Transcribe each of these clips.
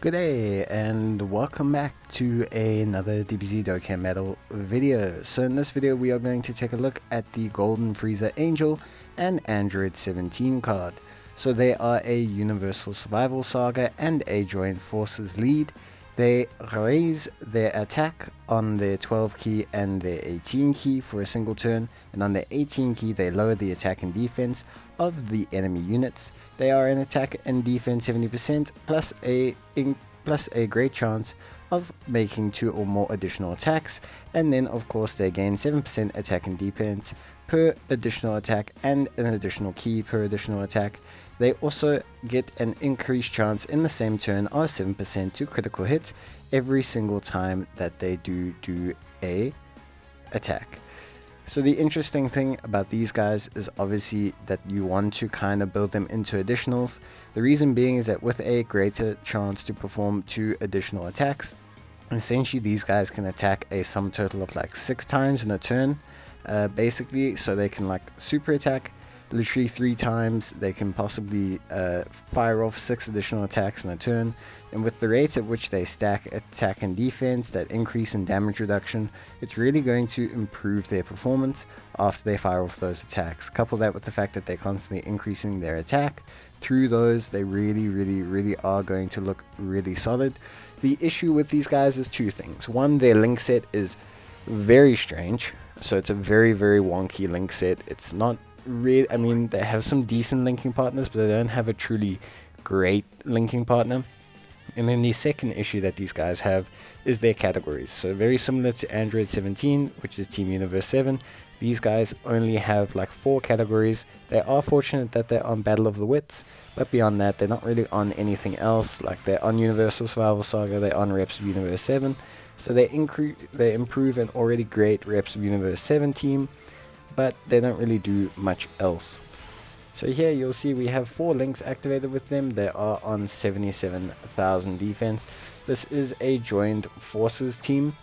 Good day and welcome back to another DBZ Dokkan Metal video. So in this video we are going to take a look at the Golden Frieza Angel and Android 17 card. So they are a Universal Survival Saga and a Joint Forces lead. They raise their attack on their 12 key and their 18 key for a single turn, and on their 18 key they lower the attack and defense of the enemy units. They are an attack and defense 70% plus a great chance of making 2 or more additional attacks, and then of course they gain 7% attack and defense per additional attack and an additional key per additional attack. They also get an increased chance in the same turn of 7% to critical hits every single time that they do a attack. So the interesting thing about these guys is obviously that you want to kind of build them into additionals. The reason being is that with a greater chance to perform 2 additional attacks, essentially these guys can attack a sum total of like 6 times in a turn, basically. So they can like super attack literally 3 times. They can possibly fire off 6 additional attacks in a turn, and with the rate at which they stack attack and defense, that increase in damage reduction, it's really going to improve their performance after they fire off those attacks. Couple that with the fact that they're constantly increasing their attack through those, they really are going to look really solid. The issue with these guys is 2 things. One, their link set is very strange, so it's a very wonky link set. It's not really, I mean, they have some decent linking partners, but they don't have a truly great linking partner. And then the second issue that these guys have is their categories. So very similar to Android 17, which is Team Universe 7, these guys only have like 4 categories. They are fortunate that they're on Battle of the Wits, but beyond that they're not really on anything else. Like they're on Universal Survival Saga, they're on Reps of Universe 7, so they improve an already great Reps of Universe 7 team, but they don't really do much else. So here you'll see we have 4 links activated with them. They are on 77,000 defense. This is a Joint Forces team,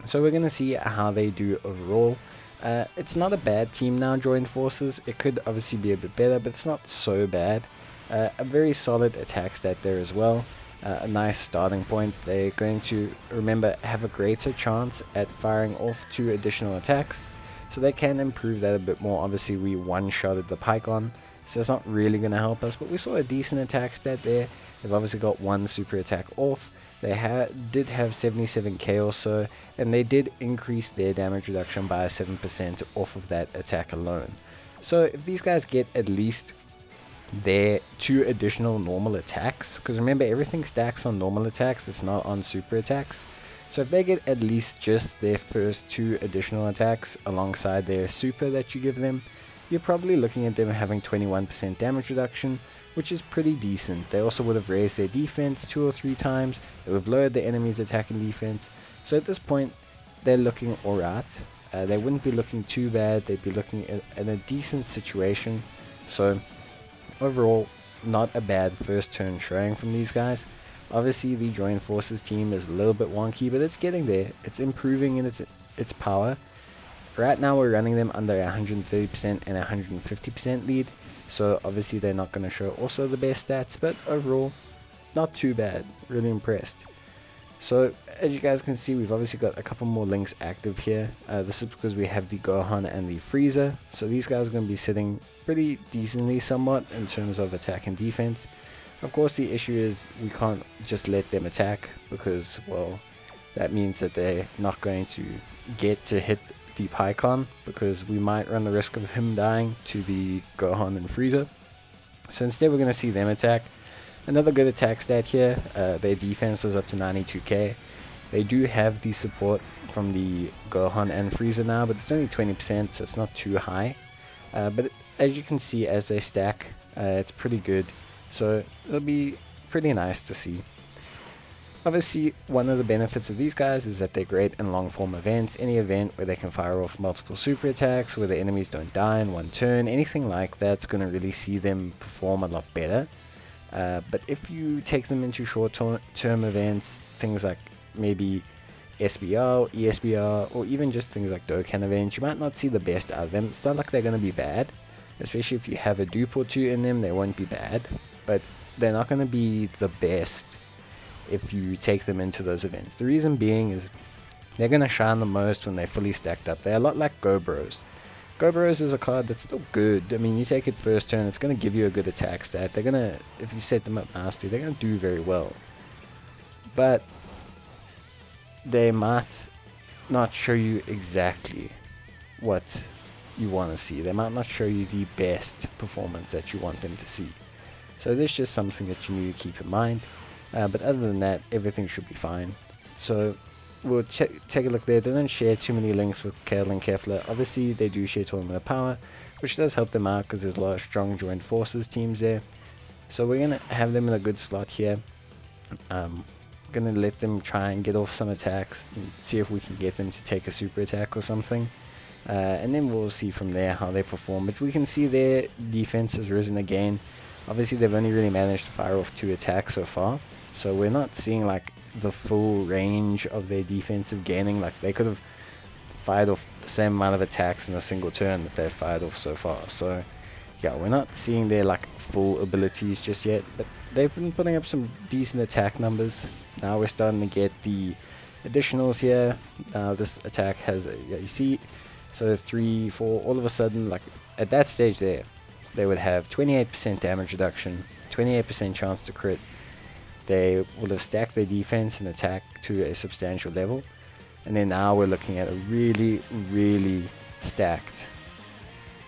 so we're going to see how they do overall. It's not a bad team now, Joint Forces. It could obviously be a bit better, but it's not so bad. A very solid attack stat there as well. A nice starting point. They're going to, remember, have a greater chance at firing off 2 additional attacks, so they can improve that a bit more. Obviously we one-shotted the Pycon, so it's not really going to help us, but we saw a decent attack stat there. They've obviously got 1 super attack off. They did have 77k or so, and they did increase their damage reduction by 7% off of that attack alone. So if these guys get at least their 2 additional normal attacks, because remember everything stacks on normal attacks, it's not on super attacks. So if they get at least just their first 2 additional attacks alongside their super that you give them, you're probably looking at them having 21% damage reduction, which is pretty decent. They also would have raised their defense 2 or 3 times. They would have lowered the enemy's attack and defense. So at this point, they're looking alright. They wouldn't be looking too bad. They'd be looking at a decent situation. So overall, not a bad first turn showing from these guys. Obviously the Joint Forces team is a little bit wonky, but it's getting there. It's improving in its power. Right now we're running them under 130% and 150% lead, so obviously they're not going to show also the best stats, but overall not too bad. Really impressed. So as you guys can see, we've obviously got a couple more links active here. This is because we have the Gohan and the Frieza, so these guys are going to be sitting pretty decently somewhat in terms of attack and defense. Of course the issue is we can't just let them attack, because, well, that means that they're not going to get to hit the Pycon, because we might run the risk of him dying to the Gohan and Frieza. So instead we're going to see them attack. Another good attack stat here, their defense is up to 92k. They do have the support from the Gohan and Frieza now, but it's only 20%, so it's not too high. But as you can see, as they stack, it's pretty good. So it'll be pretty nice to see. Obviously, one of the benefits of these guys is that they're great in long form events. Any event where they can fire off multiple super attacks, where the enemies don't die in one turn, anything like that's going to really see them perform a lot better. But if you take them into short-term events, things like maybe SBR, ESBR, or even just things like Dokkan events, you might not see the best out of them. It's not like they're going to be bad, especially if you have a dupe or 2 in them. They won't be bad, but they're not going to be the best if you take them into those events. The reason being is they're going to shine the most when they're fully stacked up. They're a lot like Go Bros. Go Bros is a card that's still good. I mean, you take it first turn, it's going to give you a good attack stat. They're going to, if you set them up nicely, they're going to do very well. But they might not show you exactly what you want to see. They might not show you the best performance that you want them to see. So this is just something that you need to keep in mind. But other than that, everything should be fine. So we'll take a look there. They don't share too many links with Kale and Kefla. Obviously, they do share Tournament of Power, which does help them out because there's a lot of strong joint forces teams there. So we're going to have them in a good slot here. Going to let them try and get off some attacks and see if we can get them to take a super attack or something. And then we'll see from there how they perform. But we can see their defense has risen again. Obviously, they've only really managed to fire off 2 attacks so far. So we're not seeing like the full range of their defensive gaining. Like they could have fired off the same amount of attacks in a single turn that they've fired off so far. So yeah, we're not seeing their like full abilities just yet, but they've been putting up some decent attack numbers. Now we're starting to get the additionals here. This attack has you see, so 3, 4, all of a sudden, like at that stage there, they would have 28% damage reduction, 28% chance to crit. They would have stacked their defense and attack to a substantial level. And then now we're looking at a really, really stacked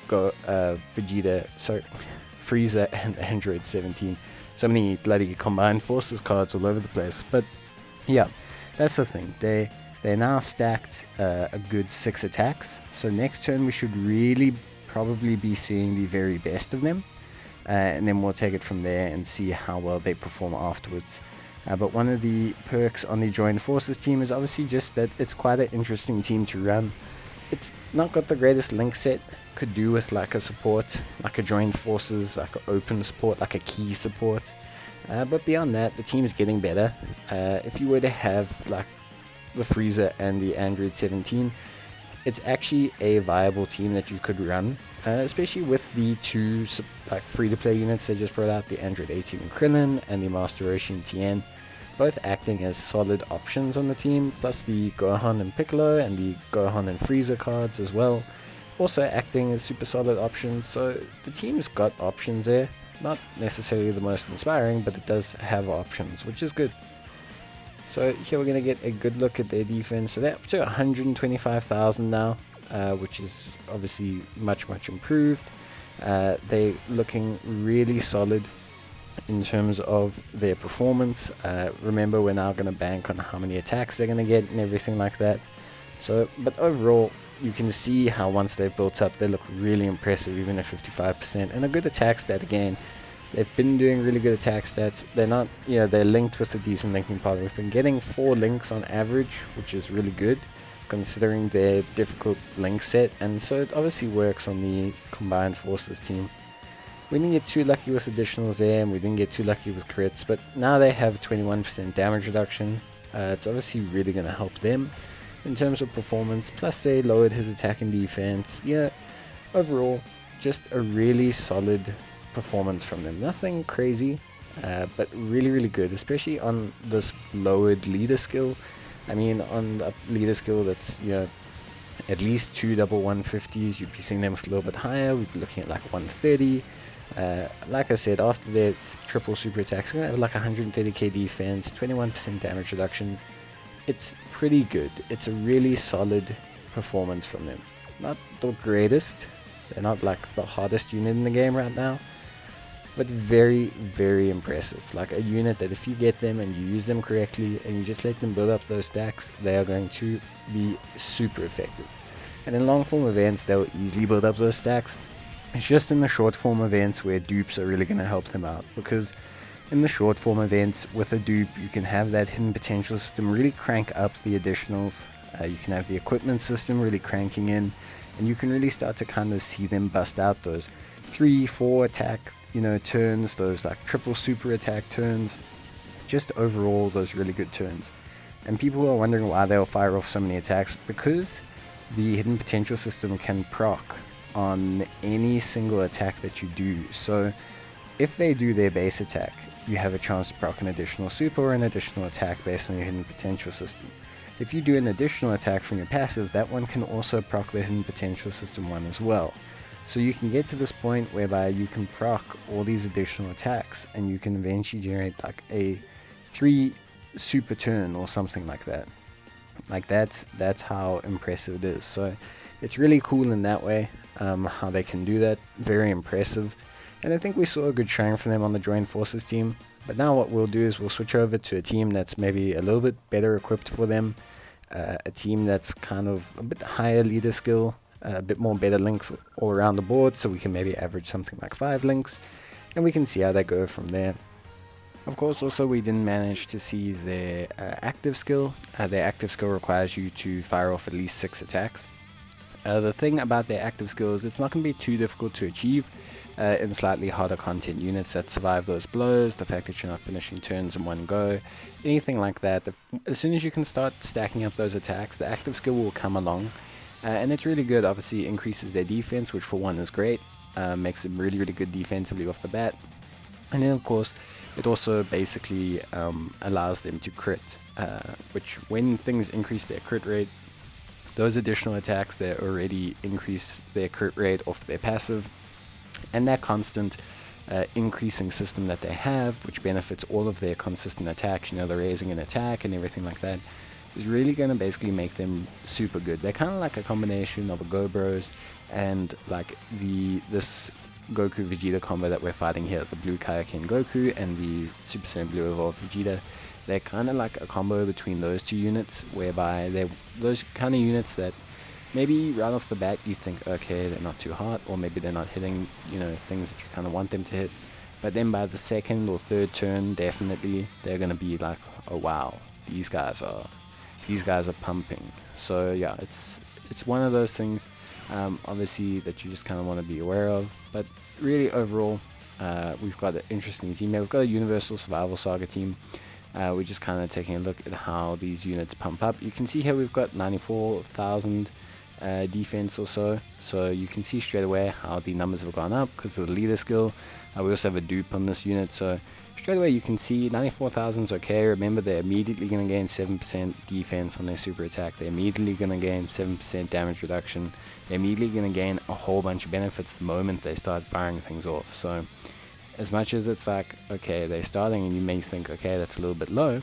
Vegeta, sorry, Frieza and Android 17. So many bloody combined forces cards all over the place. But yeah, that's the thing. They're now stacked a good 6 attacks. So next turn we should really probably be seeing the very best of them. And then we'll take it from there and see how well they perform afterwards. But one of the perks on the Joined Forces team is obviously just that it's quite an interesting team to run. It's not got the greatest link set. Could do with like a support, like a Joined Forces, like an open support, like a key support. But beyond that, the team is getting better. If you were to have like the Frieza and the Android 17, it's actually a viable team that you could run, especially with the 2 like free-to-play units they just brought out, the Android 18 and Krillin and the Master Roshi and Tien, both acting as solid options on the team, plus the Gohan and Piccolo and the Gohan and Frieza cards as well, also acting as super solid options. So the team's got options there, not necessarily the most inspiring, but it does have options, which is good. So here we're going to get a good look at their defense. So they're up to 125,000 now, which is obviously much improved. They're looking really solid in terms of their performance. Remember, we're now going to bank on how many attacks they're going to get and everything like that. So, but overall, you can see how once they've built up, they look really impressive, even at 55%. And a good attack stat again. They've been doing really good attack stats. They're not, they're linked with a decent linking power. We've been getting 4 links on average, which is really good considering their difficult link set. And so it obviously works on the Combined Forces team. We didn't get too lucky with additionals there, and we didn't get too lucky with crits, but now they have 21% damage reduction. It's obviously really going to help them in terms of performance. Plus they lowered his attack and defense. Yeah, overall, just a really solid performance from them. Nothing crazy, but really good, especially on this lowered leader skill. I mean, on the leader skill that's at least 2 double 150s, you'd be seeing them with a little bit higher. We'd be looking at like 130. Like I said, after their triple super attacks, gonna have like 130k defense, 21% damage reduction. It's pretty good. It's a really solid performance from them. Not the greatest, they're not like the hardest unit in the game right now, but very impressive. Like a unit that if you get them and you use them correctly and you just let them build up those stacks, they are going to be super effective. And in long form events, they'll easily build up those stacks. It's just in the short form events where dupes are really going to help them out, because in the short form events with a dupe, you can have that hidden potential system really crank up the additionals. You can have the equipment system really cranking in, and you can really start to kind of see them bust out those 3-4 attack turns, those like triple super attack turns, just overall those really good turns. And people are wondering why they'll fire off so many attacks, because the hidden potential system can proc on any single attack that you do. So if they do their base attack you have a chance to proc an additional super or an additional attack based on your hidden potential system. If you do an additional attack from your passive, that one can also proc the hidden potential system one as well. So you can get to this point whereby you can proc all these additional attacks and you can eventually generate like a 3 super turn or something like that. Like that's how impressive it is. So it's really cool in that way, how they can do that. Very impressive. And I think we saw a good showing from them on the Joint Forces team. But now what we'll do is we'll switch over to a team that's maybe a little bit better equipped for them. A team that's kind of a bit higher leader skill, a bit more better links all around the board, so we can maybe average something like 5 links. And we can see how they go from there. Of course, also we didn't manage to see their active skill. Their active skill requires you to fire off at least 6 attacks. The thing about their active skill is it's not going to be too difficult to achieve in slightly harder content units that survive those blows, the fact that you're not finishing turns in one go, anything like that. As soon as you can start stacking up those attacks, the active skill will come along. And it's really good. Obviously increases their defense, which for one is great, makes them really good defensively off the bat. And then of course it also basically allows them to crit, which when things increase their crit rate, those additional attacks they already increase their crit rate off their passive, and that constant increasing system that they have, which benefits all of their consistent attacks, you know, the raising an attack and everything like that, is really going to basically make them super good. They're kind of like a combination of a Go Bros and like this Goku Vegeta combo that we're fighting here, the Blue Kaioken Goku and the Super Saiyan Blue Evolved Vegeta. They're kind of like a combo between those two units, whereby they're those kind of units that maybe right off the bat you think, okay, they're not too hot, or maybe they're not hitting, you know, things that you kind of want them to hit. But then by the second or third turn, definitely they're going to be like, oh wow, these guys are pumping. So yeah, it's one of those things, obviously, that you just kind of want to be aware of. But really overall, we've got an interesting team here. We've got a Universal Survival Saga team. We're just kind of taking a look at how these units pump up. You can see here we've got 94,000 defense or so. So you can see straight away how the numbers have gone up because of the leader skill. We also have a dupe on this unit. So straight away you can see 94,000 is okay. Remember, they're immediately going to gain 7% defense on their super attack. They're immediately going to gain 7% damage reduction. They're immediately going to gain a whole bunch of benefits the moment they start firing things off. So as much as it's like, okay, they're starting and you may think, okay, that's a little bit low,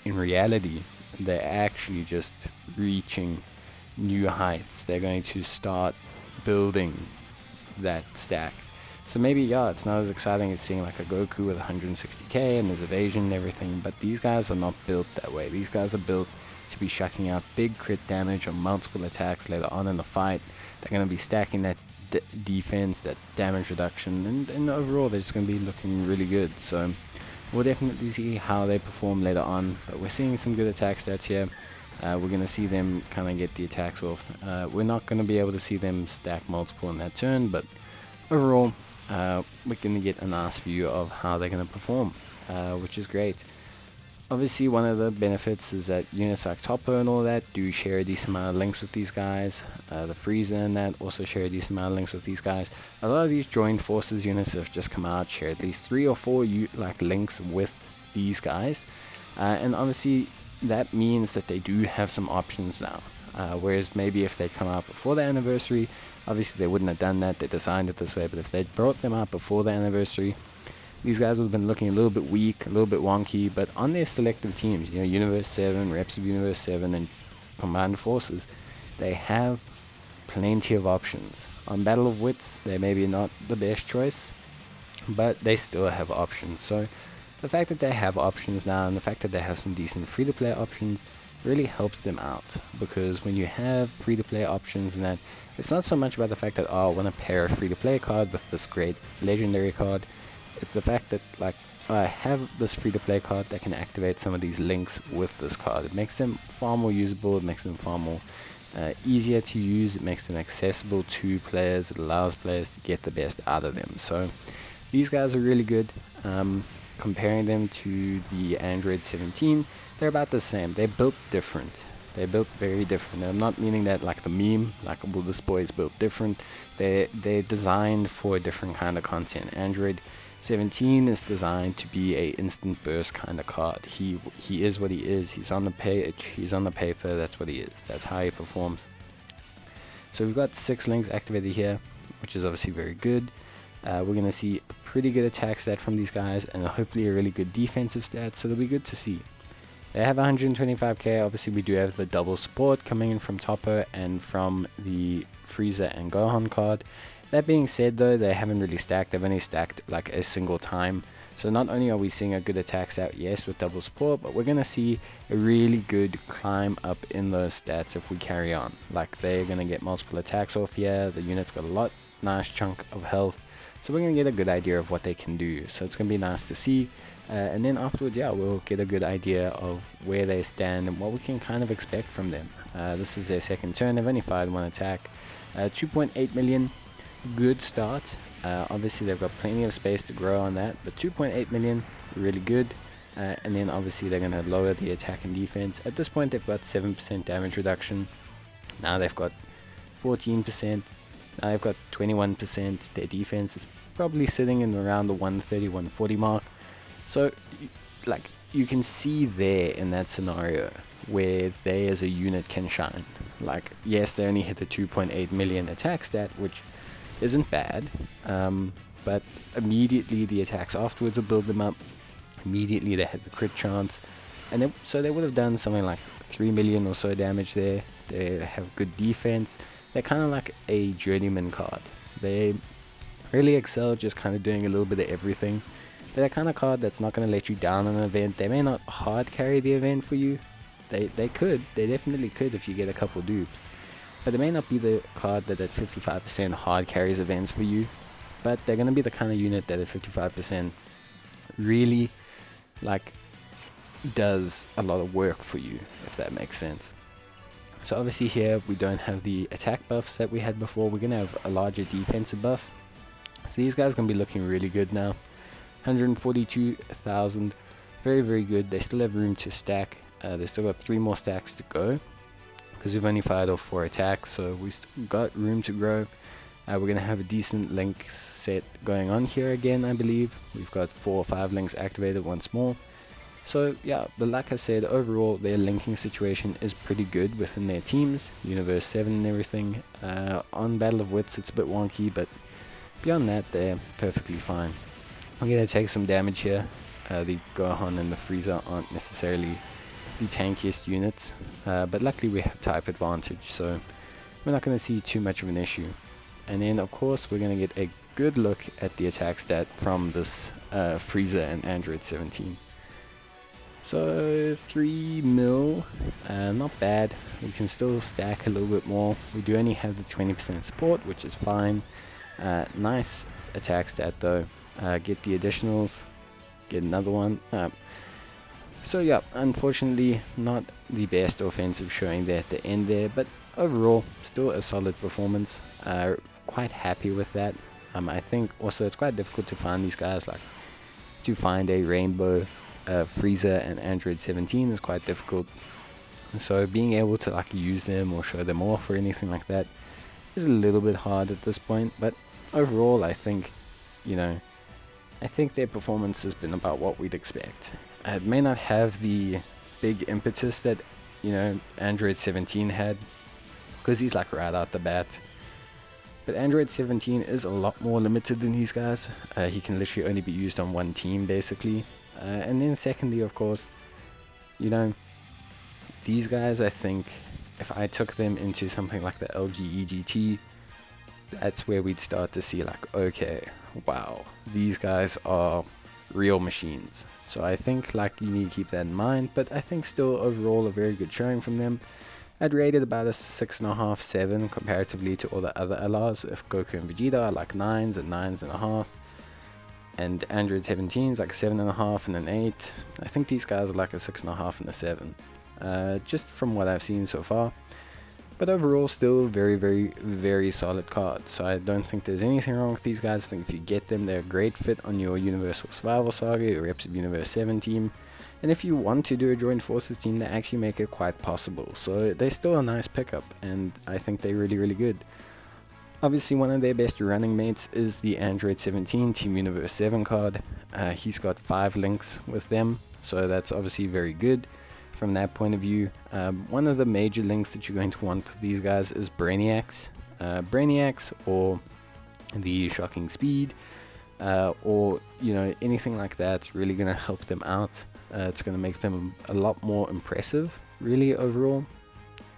in reality, they're actually just reaching new heights. They're going to start building that stack. So maybe, yeah, it's not as exciting as seeing like a Goku with 160k and there's evasion and everything, but these guys are not built that way. These guys are built to be shucking out big crit damage on multiple attacks later on in the fight. They're going to be stacking that defense, that damage reduction, and overall they're just going to be looking really good. So we'll definitely see how they perform later on, but we're seeing some good attack stats here. We're going to see them kind of get the attacks off. We're not going to be able to see them stack multiple in that turn, but overall we're going to get a nice view of how they're going to perform, which is great. Obviously, one of the benefits is that units like Toppo and all that do share a decent amount of links with these guys. The Frieza and that also share a decent amount of links with these guys. A lot of these Joint Forces units that have just come out share at least 3 or 4 like links with these guys. And obviously, that means that they do have some options now. Whereas maybe if they come out before the anniversary, obviously they wouldn't have done that. They designed it this way. But if they'd brought them out before the anniversary, these guys would have been looking a little bit weak, a little bit wonky, but on their selective teams, you know, Universe 7, reps of Universe 7, and Command Forces, they have plenty of options. On Battle of Wits, they maybe not the best choice, but they still have options. So the fact that they have options now, and the fact that they have some decent free-to-play options, really helps them out. Because when you have free-to-play options and that, it's not so much about the fact that, oh, I want to pair a free-to-play card with this great legendary card. It's the fact that, like, I have this free-to-play card that can activate some of these links with this card. It makes them far more usable. It makes them far more easier to use. It makes them accessible to players. It allows players to get the best out of them. So these guys are really good. Comparing them to the Android 17, they're about the same. They're built different. They're built very different. And I'm not meaning that like the meme, like, well, this boy is built different. They're designed for a different kind of content. Android 17 is designed to be a instant burst kind of card. He is what he is. He's on the page, he's on the paper, that's what he is. That's how he performs. So we've got 6 links activated here, which is obviously very good. We're going to see a pretty good attack stat from these guys, and hopefully a really good defensive stat, so it'll be good to see. They have 125k. Obviously we do have the double support coming in from Toppo and from the Frieza and Gohan card. That being said though, they haven't really stacked. They've only stacked like a single time. So not only are we seeing a good attack stat, yes, with double support, but we're going to see a really good climb up in those stats if we carry on. Like, they're going to get multiple attacks off here. The unit's got a nice chunk of health. So we're going to get a good idea of what they can do. So it's going to be nice to see. And then afterwards, yeah, we'll get a good idea of where they stand and what we can kind of expect from them. This is their second turn. They've only fired 1 attack. 2.8 million. Good start. Obviously they've got plenty of space to grow on that, but 2.8 million, really good. And then obviously they're going to lower the attack and defense. At this point they've got 7% damage reduction. Now they've got 14%. Now they've got 21%. Their defense is probably sitting in around the 130, 140 mark. So like, you can see there in that scenario where they as a unit can shine. Like, yes, they only hit the 2.8 million attack stat, which isn't bad, but immediately the attacks afterwards will build them up. Immediately they had the crit chance, and so they would have done something like 3 million or so damage there. They have good defense. They're kind of like a journeyman card. They really excel just kind of doing a little bit of everything. They're that kind of card that's not going to let you down on an event. They may not hard carry the event for you. They definitely could if you get a couple dupes. But it may not be the card that at 55% hard carries events for you, but they're going to be the kind of unit that at 55% really like does a lot of work for you, if that makes sense. So obviously here we don't have the attack buffs that we had before. We're going to have a larger defensive buff. So these guys are going to be looking really good now. 142,000, very, very good. They still have room to stack. They still got 3 more stacks to go, because we've only fired off 4 attacks, so we still got room to grow. We're going to have a decent link set going on here again, I believe. We've got 4 or 5 links activated once more. So yeah, but like I said, overall their linking situation is pretty good within their teams. Universe 7 and everything. On Battle of Wits it's a bit wonky, but beyond that they're perfectly fine. I'm going to take some damage here. The Gohan and the Frieza aren't necessarily the tankiest units, but luckily we have type advantage, so we're not going to see too much of an issue. And then of course we're going to get a good look at the attack stat from this Frieza and Android 17. So 3 mil, not bad. We can still stack a little bit more. We do only have the 20% support, which is fine. Nice attack stat though. Get the additionals, get another one. So yeah, unfortunately not the best offensive showing there at the end there, but overall still a solid performance. Quite happy with that. I think also it's quite difficult to find these guys, like to find a rainbow Frieza and Android 17 is quite difficult. So being able to like use them or show them off or anything like that is a little bit hard at this point, but overall I think, you know, I think their performance has been about what we'd expect. It may not have the big impetus that, you know, Android 17 had, because he's like right out the bat. But Android 17 is a lot more limited than these guys. He can literally only be used on one team basically. And then secondly, of course, you know, these guys, I think if I took them into something like the LG EGT, that's where we'd start to see like, okay, wow, these guys are real machines. So I think like you need to keep that in mind, but I think still overall a very good showing from them. I'd rate it about a 6.5, 7 comparatively to all the other LRs. If Goku and Vegeta are like 9s and 9.5, and Android 17 is like 7.5 and an 8. I think these guys are like a 6.5 and a 7, just from what I've seen so far. But overall, still very, very, very solid cards. So I don't think there's anything wrong with these guys. I think if you get them, they're a great fit on your Universal Survival Saga, your Reps of Universe 7 team. And if you want to do a Joint Forces team, they actually make it quite possible. So they're still a nice pickup, and I think they're really, really good. Obviously, one of their best running mates is the Android 17 Team Universe 7 card. He's got 5 links with them, so that's obviously very good from that point of view. One of the major links that you're going to want for these guys is Brainiacs. Brainiacs, or the Shocking Speed, or anything like that's really going to help them out. It's going to make them a lot more impressive, really, overall.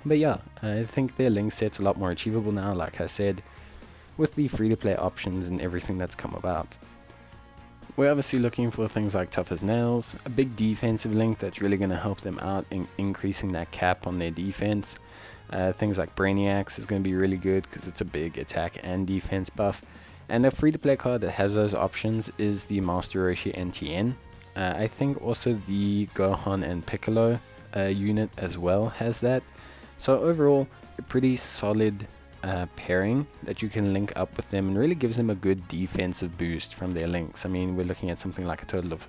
But yeah, I think their link set's a lot more achievable now, like I said, with the free-to-play options and everything that's come about. We're obviously looking for things like Tough as Nails, a big defensive link that's really going to help them out in increasing that cap on their defense. Things like Brainiacs is going to be really good because it's a big attack and defense buff. And a free-to-play card that has those options is the Master Roshi NTN. I think also the Gohan and Piccolo unit as well has that. So overall, a pretty solid pairing that you can link up with them, and really gives them a good defensive boost from their links. I mean, we're looking at something like a total of,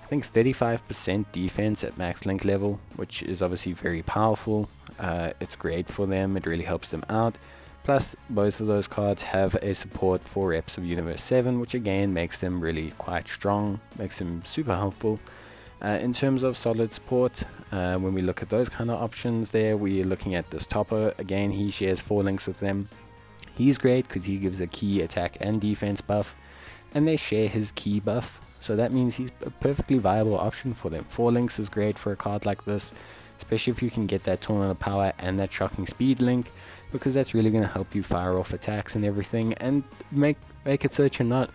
I think, 35% defense at max link level, which is obviously very powerful. It's great for them, it really helps them out. Plus, both of those cards have a support for reps of Universe 7, which again makes them really quite strong, makes them super helpful. In terms of solid support, when we look at those kind of options there, we're looking at this Topper. Again, he shares 4 links with them. He's great because he gives a key attack and defense buff, and they share his key buff, so that means he's a perfectly viable option for them. 4 links is great for a card like this, especially if you can get that Tournament of Power and that Shocking Speed link, because that's really going to help you fire off attacks and everything, and make it so that you're not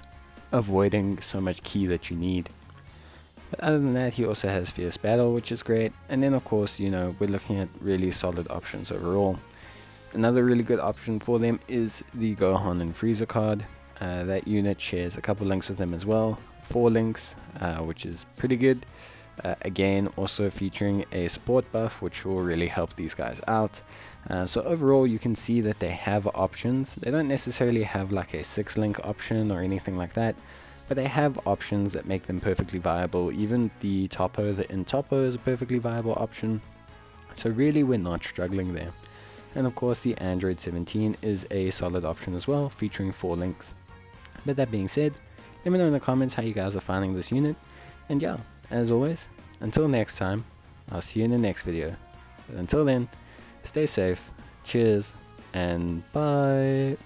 avoiding so much key that you need. But other than that, he also has Fierce Battle, which is great. And then of course, we're looking at really solid options overall. Another really good option for them is the Gohan and Frieza card. That unit shares a couple links with them as well. 4 links, which is pretty good. Again, also featuring a support buff, which will really help these guys out. So overall, you can see that they have options. They don't necessarily have like a 6-link option or anything like that, but they have options that make them perfectly viable. Even the Topo, the In-Topo, is a perfectly viable option. So really, we're not struggling there. And of course, the Android 17 is a solid option as well, featuring 4 links. But that being said, let me know in the comments how you guys are finding this unit. And yeah, as always, until next time, I'll see you in the next video. But until then, stay safe, cheers, and bye!